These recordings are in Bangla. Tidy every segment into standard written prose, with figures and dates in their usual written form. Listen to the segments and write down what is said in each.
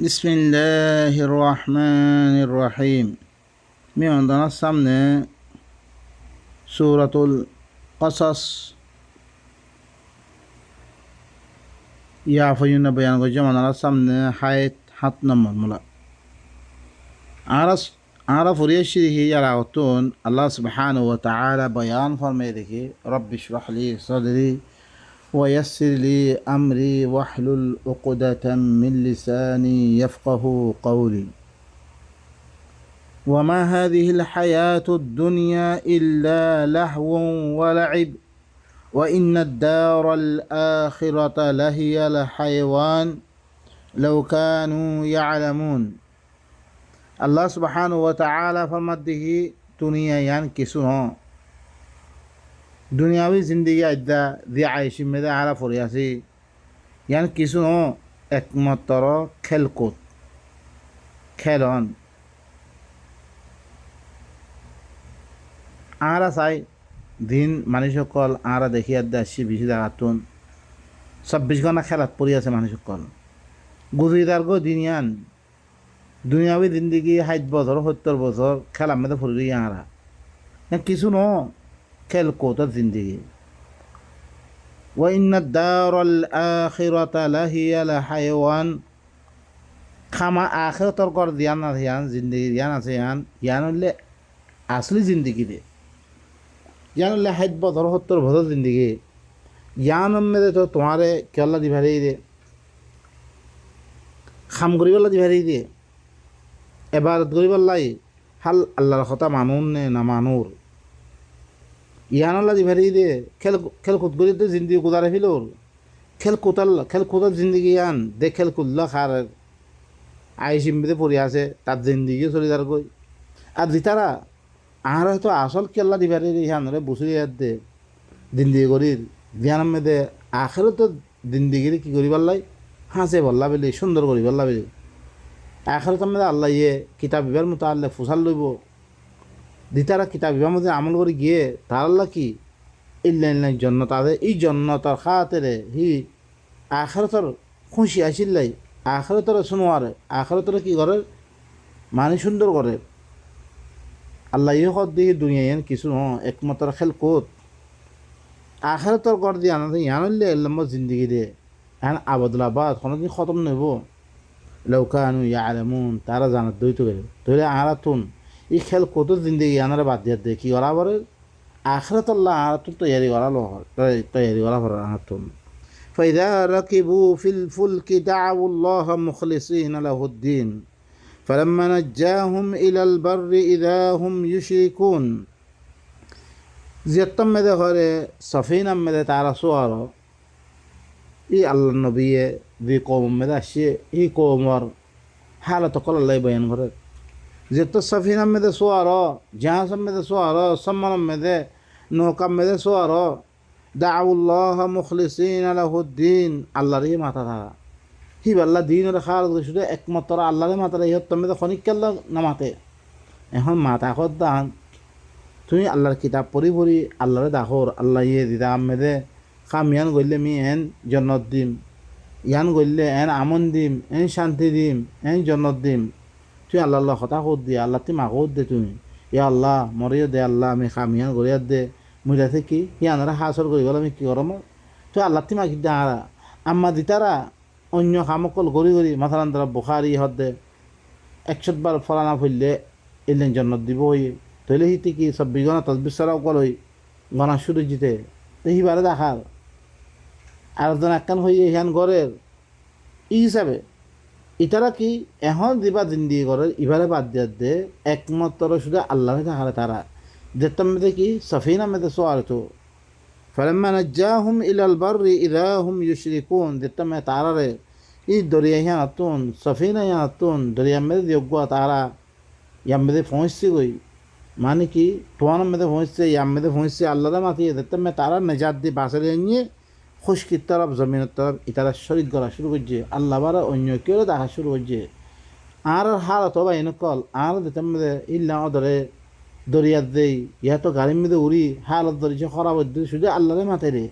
بسم الله الرحمن الرحيم. عندنا السمنة سورة القصص يعفيون بيان جمعنا السمنة حيث حط نمر ملا عرف ريشيه يلعوتون الله سبحانه وتعالى بيان فرميدك رب اشرح لي صدري ويسر لي أمري واحلل عقدة من لساني يفقه قولي وما هذه الحياة الدنيا إلا لهو ولعب وإن الدار الآخرة لهي الحيوان لو كانوا يعلمون الله سبحانه وتعالى فرمده دنيا يعني كسوها দুনিয়াবি জিন্দিগি আদ্যা দি আইসি মেদে আরা পড়ে আছি ইয়ান কিছু একমাত্র খেলকুদ খেলন আরা চাই দিন মানুষসকল আরা দেখি আদ্যা আসছি বেশি দেখাতুন ২৬ ঘন্টা খেলাত পড়ি আছে মানুষসকল গুজরিদার গো দিনিয়ান দুনিয়াবি জিন্দিগি ৬০ বছর ৭০ বছর খেলার মেদে পড়ি আরা কিছু খেলকুদ জিন্দিগি وإن الدار الآخرة لهي الحيوان খামা আখিরাতর কর ধ্যান আছে ইয়ান জিন্দিগি ধ্যান আছে ইয়ান হলে আসলি জিন্দিগি দে ইয়ান হলে ৬০ বছর ৭০ বছর জিন্দিগি ইয়ান মেদে তো তোমারে কেল্লা দি ভারি দে খাম করিবেলা দি ভারি দে এবারত করিবেলাই হাল আল্লাহর কথা মানুন নে না মানুর ইয়ানল্লা দি ভারি দে খেলকুদ করি তো জিন্দিগি গুজারে ফেলোর খেলকুদার জিন্দিগি ইয়ান দে খেলকুদলা খার আইসিমবিতে পড়ে আছে তার জিন্দিগি চলে যার গই আর দিতারা আর হয়তো আসল কেল্লা দি ভারি ইয়ানরে বসে দে জিন্দিগি করির ধ্যান মেদে আখেরও তো জিন্দিগির কি করি পারলাই হাসে বললা বেলি সুন্দর করি পারলা বেলি আখেরও তো মেদে আল্লাহ ইয়ে কিতাব বিবার মতো আল্লাহ ফুসাল লইব দিতারা কিতাব বিবার মধ্যে আমল করে গিয়ে তার আল্লাহ কি ইল্লাইনের জন্য তাদের এই জন্য তার খাতেরে হি আখেরতর খুশি আসিল্লাই আখেরতর শুনোয়ারে আখেরতর কি করে মানে সুন্দর করে আল্লাহ ইয়ে কর দিয়ে দুনিয়া কিছু একমাত্র খেলকুদ আখেরতর কর দিয়ে আনা ইয়ানলে লম্বা জিন্দিগি দে এখন আবদুল্লাবাদ কোনোদিন খতম নেব লৌকানু ইয়ালামুন তারা জানার দইতে গেলে তাহলে আরা তুন এই খেল কত জিন্দিগি আনারা বাদ দিয়ে দে কি করা পরে আখরাত আল্লাহ আর তো তৈরি করা লো তৈরি করা পরে আতুন فإذا ركبوا في الفلك دعوا الله مخلصين له الدين فلما نجاهم إلى البر إذا هم يشركون জিয়াত্তম মেদে ঘরে সফিনা মেদে তারা সোয়ার ই আল্লাহ নবী দি কৌম মেদে আসছে এই কৌমর হালত কল আল্লাহ বয়ান করে যেত সফিনা মেদে সোয়ার জাহাজ মেদে সোয়ার সম্মান মেদে নৌকা মেদে সোয়ার দাউল্লাহ মুখলিসিন লাহুদ্দিন আল্লাহরই মাথা থাকা হি আল্লাহ দিনের খাল শুধু একমাত্র আল্লাহরে মাথা ইহত মেদে খনিকাল্লা নামাতে এখন মাথা খত দান তুমি আল্লাহর কিতাব পড়ি পড়ি আল্লাহরে দাখর আল্লাহ ইয়ে দিদা মেদে খাম ইয়ান গইলে মি এন জন্নত দিম ইয়ান গইলে এন আমন দিম এন শান্তি দিম এন জন্নত দিম তুই আল্লাহ কথা কত দিয়ে আল্লাহ তুই মা কত দে তুমি ইয়া আল্লাহ মরিও দে আল্লাহ আমি খামিয়ান গড়িয়ার দে মহিলা থেকে ইয়ানরা হাসর করি বলে আমি কী করম তুই আল্লাহ তুই মাকি দে আরা আম্মা দিতারা অন্য খামকল গড়ি গড়ি মাথালান তারা বোখারি হদ দে ১০০ বার ফলানা ফুললে এলেন জন্নত দিব ওই তৈলে হিতে কি ২৬ গণা তসবির সারাও কল ওই গণা শুরু জিতে তো হিবারে দেখার আর একজন একখান হয়ে ইহান গড়ের ই হিসাবে ইতারা কি এখন দিবা জিন্দিগি করে ইবারে বাদ দিয়ে দে একমাত্র শুধু আল্লাহরে থাকারে তারা যেতাম মেদে কি সফিনা মেদে সোয়ার তো ফালাম্মা নাজ্জাহুম ইলাল বাররি ইযা হুম ইউশরিকুন যেতাম মে তারারে ই দরিয়া হিয়া আতুন সফিনা হিয়া আতুন দরিয়া মেদে যোগ্য তারা ইয়াম মেদে পৌঁছছে গই মানে কি তোমার মেদে পৌঁছছে ইয়াম মেদে পৌঁছছে আল্লাহরে মাতিয়ে যেতাম মে তারা নেজাত দিয়ে বাসরে নিয়ে খুশকির তরফ জমিনের তরফ ইতারা শরিক করা শুরু করছে আল্লাহ বারা অন্য কেউ দেখা শুরু করছে আর হালত বা এনেকল আর দিতাম মেদে ইল্লা ধরে দরিয়ার দেই ইহা তো গাড়ির মেদে উড়ি হালত ধরেছে খরাব শুধু আল্লাহরে মাথায় রে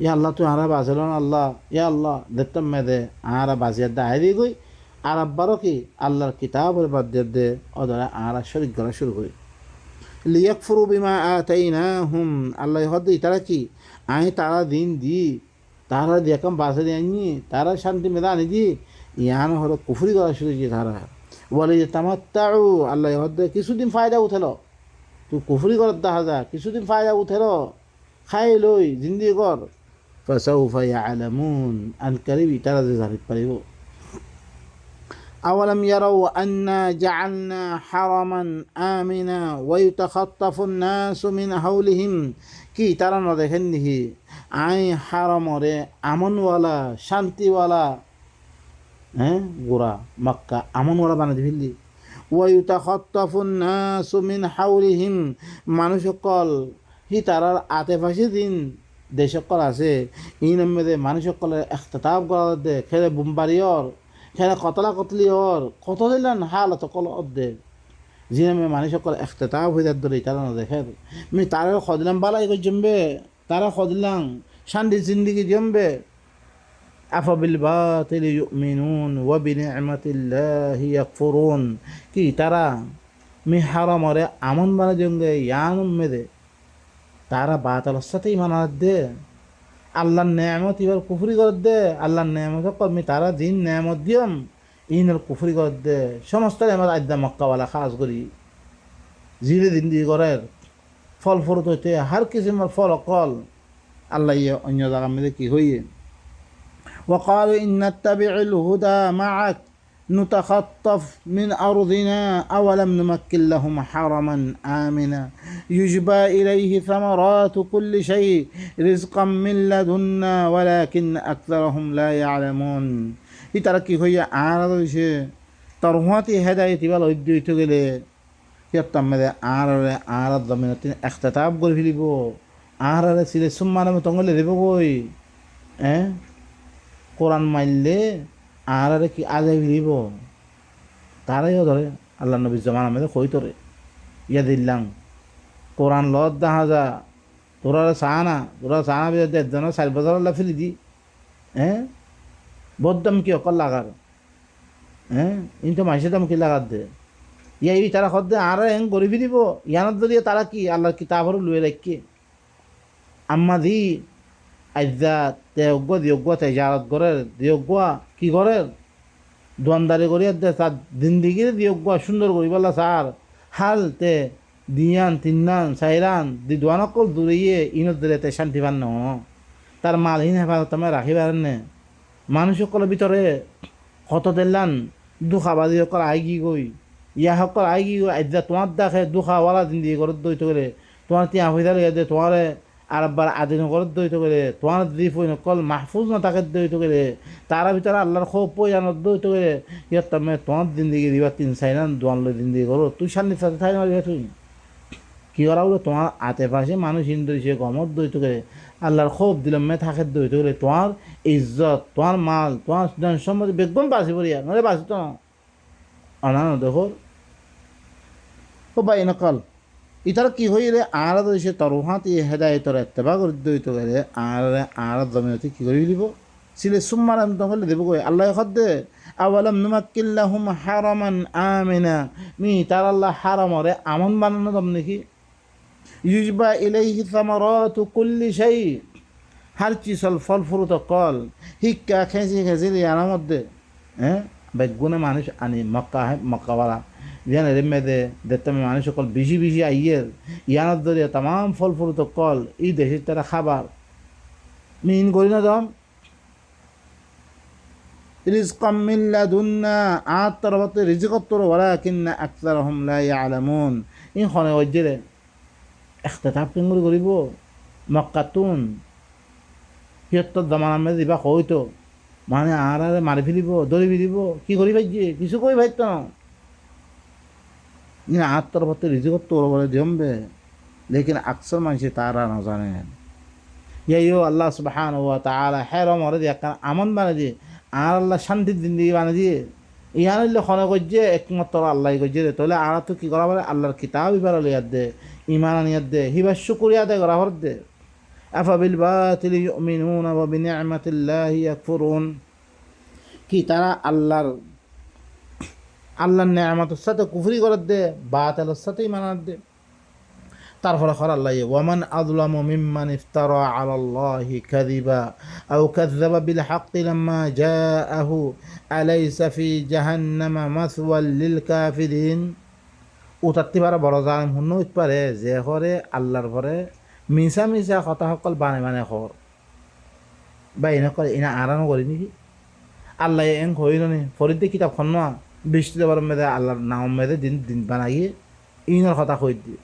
ইয়া আল্লাহ তুই আরা বাঁচল আল্লাহ ইয়া আল্লাহ দেখতাম মেদে আরা বাজিয়ার দায় দিয়ে গই আর আব্বারও কি আল্লাহর কিতাবের বাদ দে ওদের আর শরীক করা শুরু করি লিয়াকফুরু বিমা আতাইনাহুম আল্লাহ হদ্দ তারা কি আমি তারা দিন দি তারা দেখম বাসে দিয়ে তারা শান্তি মেদা আনি দি ইয়ান হলো কুফরি করা শুরু করেছি তারা বলে যে তামাত্তাউ আল্লাহ হদ্দ কিছুদিন ফায়দা উঠেল তুই কুফরি করার দেখা যা কিছুদিন ফায়দা উঠেল খাই লই জিন্দি কর ফাসাউফা ইয়ালামুন আল কারিবি তারা যে জানিতে পারিব أولم يروا أنا جعلنا حرما آمنا ويتخطف الناس من حولهم কি তারা না দেখেন নিহি আই হারামরে আমনওয়ালা শান্তিওয়ালা গোড়া মক্কা আমনওয়ালা বানাতে ফেললি ওয়ায়ুতাখাত্তাফুন নাসু মিন হাওলিহিম মানুষ সকল হি তারার আতেপাশে দিন দেশ সকল আছে এই নামে মানুষ সকলের এখতাব করা দে খেলে বুমবাড়িয়র খেলে কতলা কতলি ওর কত দিলেন হালত কল অর্ধেক যে নামে মানুষ সকল এখতাব হয়ে যার ধরে তারা না দেখে আমি তারা খদিলাম বালাই করে জমবে তারা খদিলাম শান্তি জিন্দিগি জমবে আফাবিল বাতিলি ইউমিনুন ওয়া বিনি'মাতিল্লাহি ইয়াকফুরুন কি তারা মি হারামরে আমন বানা জঙ্গে ইয়ানুম মেদে তারা বাতালের সাথে ইমান দে আল্লাহর নেয়ামত এবার কুফরি করে দে আল্লাহর নেয়ামত কর্মী তারা দিন নেয়ামত দিয়ম ইনের কুফরি করে দে সমস্ত নেয়ামত আদ্যা মক্কাওয়ালা খাস করি জিরে দিন দিয়ে করের ফল ফরত হইতে হার কিসিমের ফল অকল আল্লাহ অন্য জায়গা মেয়েদের কি হইয়ে وقالوا إن نتبع الهدى معك نتخطف من أرضنا أولم نمكن لهم حرما آمنا يجبى إليه ثمرات كل شيء رزقا من لدنا ولكن أكثرهم لا يعلمون يتركي هي عارض شيء ترهاتي هدايتي ولا يدي تقولي يتم عارض ضمنتين اختتاب قول في لبو عارض سيلي ثم أنا متنقل لبوي কোরআন মাইলে আর কি আগে ফিরিব তারাইও ধরে আল্লাহ নবী জামান আমাদের কই তোরে ইয়া দিল্লাম কোরআন লত দেখা যা তোরা চানা বিয়ে দেন 4 বছর আল্লাহ ফিরি দি বদ্দাম কি অকল লাগার ইনতো মাসে দাম কি লাগার দে ইয়া এই তারা খদ্দে আর হেং গড়ি ফিরিব ইয়ানত দিয়ে তারা কি আল্লাহর কিতাবরও লুয়ে রাখি আম্মা দি আজ্জা দেওগ্য দিয়োগ্য তেজারত করে দিয়োগ্য কি করে দোয়ানদারি করি তার জিন্দিগির দিয়োগ্য সুন্দর করি বললা স্যার হাল তে দিয়ান তিনান চাইরান দি দোয়ান অকল দূরিয়ে ইনত দিলে তে শান্তি পান ন তার মালহীন হেফাজত আমি রাখিবার নে মানুষ সকলের ভিতরে কত দিলান দুখাবাদি সকল আই গি গই ইয়া সকল আই গি গই আজ্জা তোমার দেখে দুখাওয়ালা জিন্দিগি করে দইতে গেলে তোমার তিয়া হয়ে দে তোমারে আর আব্বার আদিন করত দইত করে তোমার দ্বীপ হই নকল মাহফুজ না তাকে দইত করে তারা ভিতরে আল্লাহর খোপ পই আনত দইত করে ইয়াত তুমি তোমার জিন্দিগি দিবা 3-4 দোয়ান লই জিন্দিগি করো তুই শান্তির সাথে থাই মারিবা তুই কি করা বলে তোমার আতেপাশে মানুষ ইন্দ্রিয়ে গমত দইত করে আল্লাহর খোপ দিলাম মে থাকে দইত করে তোমার ইজ্জত তোমার মাল তোমার সম্মতি বেগম বাঁচি পড়িয়া নলে বাঁচিত না অনানো দেখো ও বাই নকল ইতারা কি হইলে আর সে তরহাত ইয়ে হেদায়তর এত্তেবা করে দইত করে আর জমিনতে কি করে দিব সিলে সুম্মার আমি তখন দেবো কই আল্লাহ খদ্দে আওয়ালাম নুমাক্কিল্লাহুম হারামান আমিনা মি তার আল্লাহ হারামরে আমন বানানো দম নাকি ইউজবা ইলাইহি সামারাতু কুল্লি শাই হার চিসল ফল ফুরুত কল হিক্কা খেঁচি ইয়ার মধ্যে বেগুনে মানুষ আনি মক্কাওয়ালা ইয়ান রেমেদে দেখতে মানুষ সকল বেশি আইয়ের ইয়ানত ধরিয়া তাম ফল ফুরুত কল এই দেশের তারা খাবার মিন করি না দম রিজকাম মিন লাদুন্না আতরবতে রিজকতর ওয়ালাকিন্না আকসারহুম লা ইয়ালামুন ইন খনে ওজরে ইখতিতাব কেঙ্গুরি করিব মক্কাতুন হিয়ত্তর জামানা মে দিবা কইতো মানে আর মারি ফেলিব ধরি ফেলিব কি করি ভাইছে কিছু কই ভাইতো না ইন আতরবতে রিজকতর বলে জমবে লেকিন আকসার মানুষ তারা না জানে ইয়াইও আল্লাহ সুবহানাহু ওয়া তাআলা হারাম করে দিয়া কারণ আমন বানা দিয়ে আর আল্লাহ শান্তির জিন্দিগি বানা দিয়ে ইহান হইলে খনে করছে একমাত্র আল্লাহ করছে তাহলে আর তো কী করা বলে আল্লাহর কিতাব ইবার লিয়ার দে ইমান আনিয়ার দে হিবার শুকরিয়া দে করা হর দে আফাবিল বাতিলি ইউমিনুনা ওয়া বিনি'মাতিল্লাহি ইয়াকফুরুন কি তারা আল্লাহর আল্লাহর নেয়ামতের সাথে কুফরি করে দে, বাতিলের সাথে ইমানের দে। তারপরে খর আল্লাহ ওয়ামান আযলামু মিম্মান ইফতারা আলাল্লাহি কাযিবা আও কাযযাবা বিল হাক্কি লাম্মা জাআহু আলাইসা ফি জাহান্নামা মাসওয়াল লিল কাফিরিন। উতাত্তি পারে বড় জালিম হুন্ন হইতে পারে যে হরে আল্লাহর পরে মিছা মিছা কথা সকল বানে বানে খর বা এনে করে এনে আরানো করি নাকি আল্লাহ এং হইল নি ফরিদে কিতাব খন না বৃষ্টি দেবার মেয়েদে আল্লাহর নাম মেয়েদে দিন দিন বানাইয়ে ইনের কথা কই দিয়ে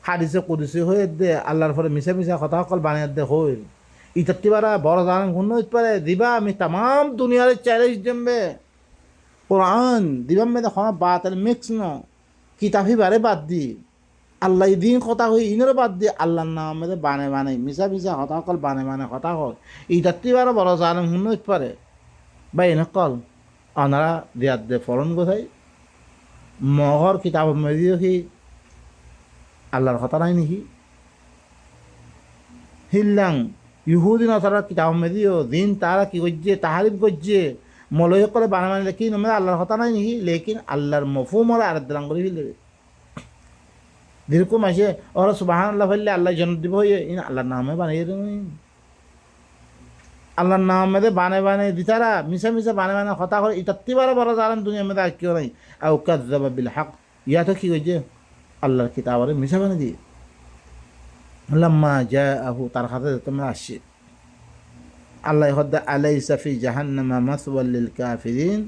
হাদিসে কুদিসে হয়ে দে আল্লাহর পরে মিশা মিশা কথা সকল বানিয়ে দে হইল ইতাত্তি পারা বড় জালিম হুন্ন হইতে পারে দিবা আমি তাম দুনিয়ার চ্যালেঞ্জ দেবে কোরআন দিবাম মেয়েদে খন বাতিল মিক্স না কিতাবই বারে বাদ দি আল্লাহ দিন কথা হই ইনেরও বাদ দি আল্লাহর নাম মেয়েদে বানে বানে মিশা মিশা কথা সকল বানে বানে কথা হয় ইতাত্তি পারা বড় জালিম হুন্ন হইতে পারে বা এনে কল আনারা দিয়ার দে ফলন কোথায় মহর কিতাব মেদিও কি আল্লাহর কথা নাই নাকি হিল্লাং ইহুদি নতারা কিতাব মেদিও দিন তারা কি করছে তাহারিফ করছে মলয় করে বানা বানিয়ে কি নমে আল্লাহর কথা নাই নাকি লেকিন আল্লাহর মফুমরা আর দিলাম করে ফেলবে যেরকম আসে ওরা সুবহান আল্লাহ ফেললে আল্লাহ জন্ম দিব হয়ে আল্লাহর নামে বানিয়ে দেবেন আল্লাহর নাম মেয়েদে বানে বানে দিতারা মিশা মিশা বানে বানে কথা করে ইতাত্তি বারে বড় জালেম দুনিয়া মেয়েদে আর কেউ নাই আও কাযযাবা বিল হক ইয়াতো কি কইছে আল্লাহর কিতাবরে মিশা বানে দিয়ে লাম্মা জাআহু তার হাতে তোমরা আসছে আল্লাহ হদ্দা আলাইসা ফি জাহান্নামা মাসওয়াল লিল কাফিরিন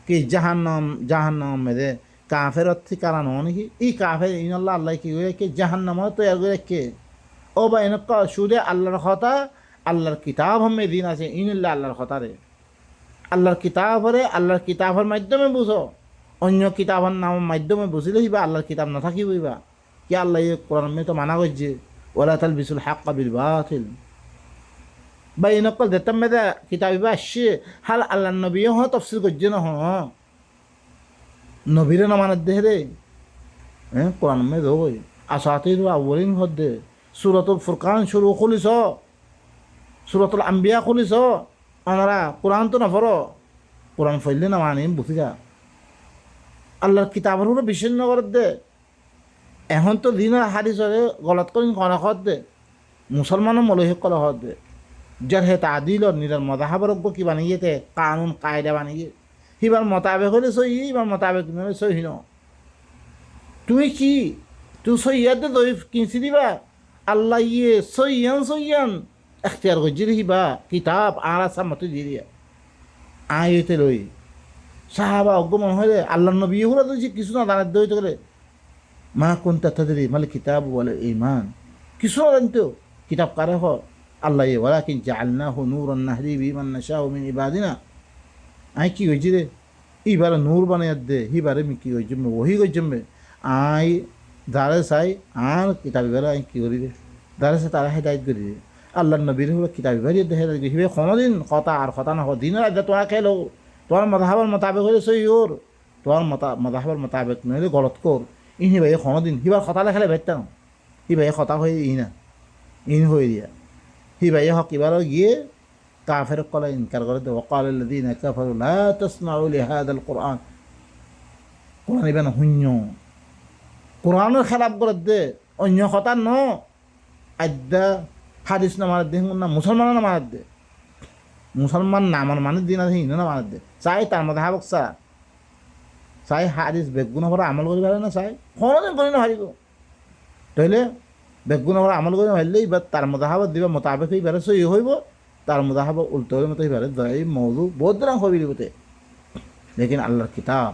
কি জাহান্নাম মেয়েদে কাফের ঠিকানা নয় নাকি এই কাফের ইনাল্লাহ আল্লাহ কি করে কি জাহান্নাম তৈরি করে কে ও বা এনেক সুদে আল্লাহর কথা আল্লাহর কিতাব হমে দিন আছে ইনুল্লাহ আল্লাহর কথারে আল্লাহর কিতাব হরে আল্লাহর কিতাবের মাধ্যমে বুঝো অন্য কিতাবের নাম মাধ্যমে বুঝিলে হিবা আল্লাহর কিতাব না থাকি বইবা কি আল্লাহ কোরআন মে তো মানা করছে ওলা তালবিসুল হাক্কা বিল বাতিল বা ইনকল দেখতাম মেদা কিতাবিবা আসছে হাল আল্লাহ নবীও হ তফসিল করছে না হ নবীরে না মানার দেহে রে হ্যাঁ কোরআন মে দেবই আসাতির আউ্বালিন হদ্দে সূরাতুল ফুরকান শুরু খুলিস সূরাতুল আম্বিয়া খুলিস ওনারা কোরআন তো না পড়ো কোরআন ফেললে না মানি বুঝিগা আল্লাহর কিতাবের উপরে বিচ্ছিন্ন করে দে এখন তো দিনের হাদিস গলত করে কনখত দে মুসলমানও মলহ কলহ দে যার হে তাদিল নিরার মদাহাবরজ্ঞ কি বানিয়েতে কানুন কায়দা বানিয়ে হিবার মোতাবেক হলে সই এবার মোতাবেক নলে সহি ন তুই কি তুই সইয়াতে দই কিনছি দিবা আল্লাহ ইয়ে সইয়ান এখতিয়ার করছি হিবা কিতাব আর আসা মতো দিয়ে দিয়া আইতে লই সাহাবা অজ্ঞমন হলে আল্লাহ নবী হলে তো কিছু না দানের দইতে গেলে মা কোন তাদের মানে কিতাব বলে ইমান কিছু না জানতো কিতাব কারে হ আল্লাহ বলা কি জালনা হো নূর নাহরি বিমান নাশা মিন ইবাদিনা আই কি হয়েছি রে এইবারে নূর বানিয়ে দে হিবারে মি কি হয়েছে ওহি করছে আই যারে চাই আর কিতাব এবারে আই কি করি রে যারে চাই তারা হেদায়ত করি রে আল্লাহ নবীর হলো কিতাব এবারে হেদায়ত করি হিবে কোনোদিন কথা আর কথা না দিনের রাজ্যে তোরা খেলো তোমার মতাহাবার মোতাবেক হলে সই ওর তোমার মতাহাবার মোতাবেক নইলে গলত কর ইন হিবাই কোনোদিন হিবার কথা লেখালে ভেটটা না হিবাই কথা হয়ে ইনা ইন হয়ে দিয়া হিবাই হক এবারও গিয়ে কাফের কলা ইনকার করে দে ওয়াকাল আল্লাযীনা কাফারু লা তাসমাউ লিহাযাল কুরআন কোরআন ইবান হুন্য কোরআনের খেলাপ করে দে অন্য কথা ন আদ্যা হাদিস না মার দে না মুসলমান না মার দে মুসলমান না আমার মানে দিন আছে হিন্দু না মার দে চাই তার মধ্যে হাবক চাই হাদিস বেগুন করে আমল করি পারে না চাই কোনোদিন করি না হারিব তাইলে বেগুন করে আমল করে হারলে এবার তার মধ্যে হাবত দিবা মোতাবেক এইবারে সই হইব তার মধ্যে হাব উল্টো হলে মতো এইবারে এই মৌজু বহুত রঙ হবি দিবতে লেকিন আল্লাহর কিতাব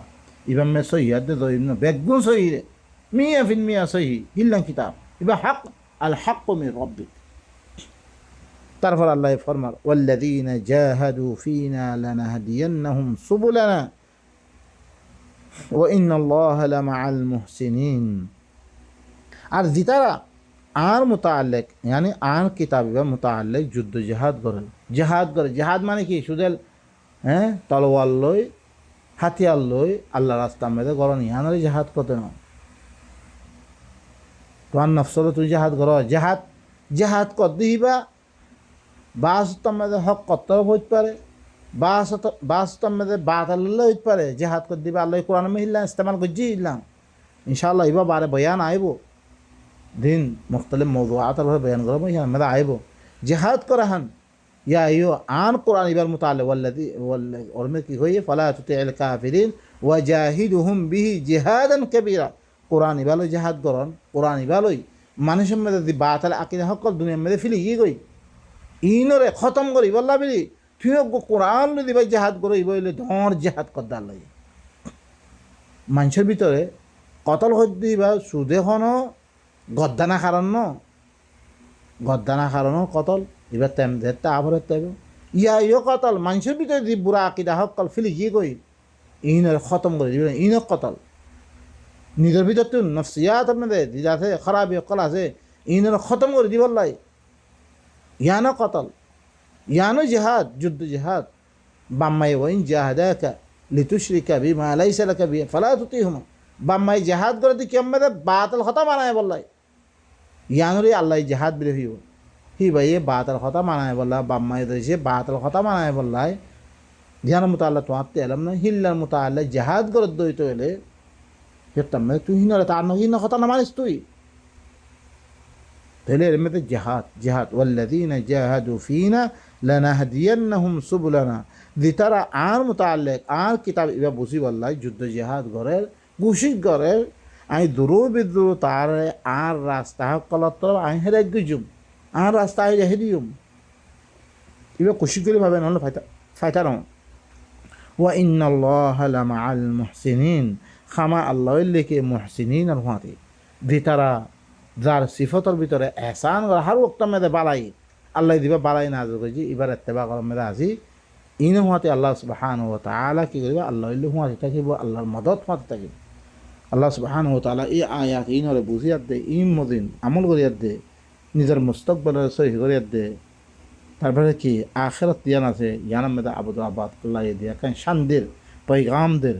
ইবাম মে সহি দে দই না বেগুন সহি রে মিয়া ফিন মিয়া সহি হিল্লাং কিতাব ইবা হক আল হক মির রব্বিক তারপর আল্লাহ ফরমার ওয়াল্লাযীনা জাহাদু ফিনা লানাহদিয়ান্নাহুম সুবুলানা ওয়া ইন্নাল্লাহা লামাআল মুহসিনিন আর জিতারা আর মুতাআল্লিক यानी আর কিতাব বা মুতাআল্লিক যুদ্ধ জিহাদ করে জিহাদ মানে কি সুদেল হ্যাঁ তলোয়ার লই হাতিয়ার লই আল্লাহ রাস্তা মধ্যে গরনি আনারে জিহাদ করতে না তোমার নফসলে তুই জিহাদ কর জিহাদ কর দিবা বাস তোমাদের হক কত হইতে পারে বাস্তব মেয়েদের বাত আল্লাহ হইতে পারে জেহাদ করে দিবে আল্লাহ কোরআন মিল্লা ইস্তেমাল করছি ইল্লাম ইনশাআল্লাহ ইবা বারে বয়ান আইব দিন মুখতলিফ মৌজুআত বয়ান করবো ইহা মেয়েদের আইব জেহাদ করা হান ইয়া ইয়ো আন কোরআন ইবার মুতালে ওয়াল্লাযী और में की होई फला तुतिल काफिरिन ওয়াজাহিদুহুম বিহি জিহাদান কাবীরা কোরআন ইবালো জিহাদ করন কোরআন ইবালোই মানুষের মধ্যে দি বাতাল আকিদা হকল দুনিয়ার মধ্যে ফিলি গই গই ইনরে খতম করি বললা বিলি তুই কোরআন দিবা জিহাদ করে ইবইলে ধর জিহাদ করদার লাগে মানুষের ভিতরে কতল হদ্দি বা সুদে হন গদ্দানা কারণ কতল এবার তেম ধরতে আভর ইয়া ইয় কতল মানুষের ভিতরে দি বুড়া আকিদা হকল ফিলি গিয়ে গই ইনের খতম করে দিবে ইনক কতল নিজের ভিতর তুই নফসিয়াত আপনাদের আছে খারাপ কল আছে ইনের খতম করে দিব লাই ইয়ানো কতল ইয়ানো জিহাদ যুদ্ধ জিহাদ বাম্মাই ওয়াইন জাহাদাকা লিতুশরিকা বিমা লাইসা লাকা বিহি ফালা তুতিহুমা বাম্মাই জিহাদ করে দি কিয়ামতে বাতিল কথা মানায় বললাই ইয়ানোরে আল্লাহ জিহাদ বিরে হইব হি ভাই বাতিল কথা মানায় বললা বাম্মাই দেশে বাতিল কথা মানায় বললাই ধ্যান মুতাআল্লা তো আত্তে আলম না হিল্লার মুতাআল্লা জিহাদ করে দইতে হলে হেতাম তুই হিনরে তার নহিন কথা না মানিস তুই তাহলে এর মধ্যে জিহাদ ওয়াল্লাযীনা জাহাদু ফীনা লানাহদিয়ান্নাহুম সুবুলানা দি তারা আর মুতাআল্লিক আর কিতাব ইবা বুঝি বললাই যুদ্ধ জিহাদ গরের গুশিক গরের আই দুরু বিদুরু তার আর রাস্তা কলত আই হেরে গুজুম আর রাস্তা আই হেরিয়ুম ইবা কুশি করে ভাবে নহলে ফাইতার ওয়া ইন্নাল্লাহা লামাআল মুহসিনিন খামা আল্লাহ লেকে মুহসিনিন আর হুয়াতে দি তারা যার সিফতর ভিতরে এহসান করে হার ওক্ত মেয়েদের বালাই আল্লাহ দিবা বালাই না যে এবার এত্তেবা করার মেয়েদের আজি ইন হুয়াতে আল্লাহ সুবহানাহু ওয়া তাআলা কি করিবা আল্লাহ হুয়াতে থাকিব আল্লাহর মদত হুয়াতে থাকিব আল্লাহ সুবহানাহু ওয়া তাআলা এই আয়াত ইনরে বুঝিয়াত দে ইম মদিন আমল করিয়াত দে নিজের মুস্তাকবালের সহি করিয়াত দে তারপরে কি আখিরাত ইয়ান আছে ইয়ানের মধ্যে আবুদ আবাদ আল্লাহ দিয়া কান শান্তির পয়গামদের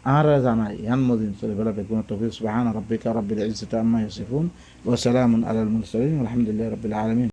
আর জানাই ইয়ান মদিন চলে বেলা বেগুন তৌফিক সুবহান রাব্বিকা রাব্বিল ইজ্জাতি আম্মা ইয়াসিফুন ওয়া সালামুন আলাল মুরসালিন আলহামদুলিল্লাহি রাব্বিল আলামিন